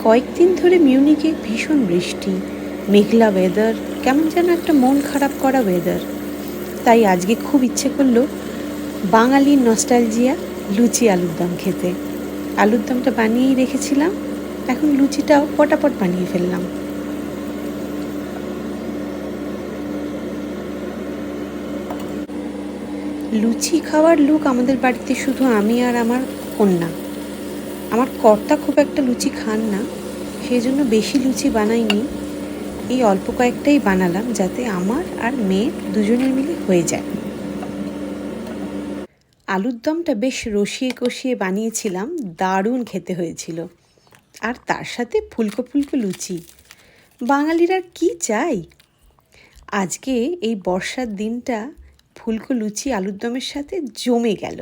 কয়েকদিন ধরে মিউনিকে ভীষণ বৃষ্টি, মেঘলা ওয়েদার, কেমন যেন একটা মন খারাপ করা ওয়েদার। তাই আজকে খুব ইচ্ছে করলো বাঙালির নস্টালজিয়া লুচি আলুর দম খেতে। আলুর দমটা বানিয়েই রেখেছিলাম, এখন লুচিটাও পটাপট বানিয়ে ফেললাম। লুচি খাওয়ার লোক আমাদের বাড়িতে শুধু আমি আর আমার কন্যা। আমার কর্তা খুব একটা লুচি খান না, সেই জন্য বেশি লুচি বানাইনি। এই অল্প কয়েকটাই বানালাম যাতে আমার আর মেয়ের দুজনের মিলে হয়ে যায়। আলুর দমটা বেশ রসিয়ে কষিয়ে বানিয়েছিলাম, দারুণ খেতে হয়েছিল। আর তার সাথে ফুলকো ফুলকো লুচি, বাঙালির আর কী চাই। আজকে এই বর্ষার দিনটা ফুলকো লুচি আলুর দমের সাথে জমে গেল।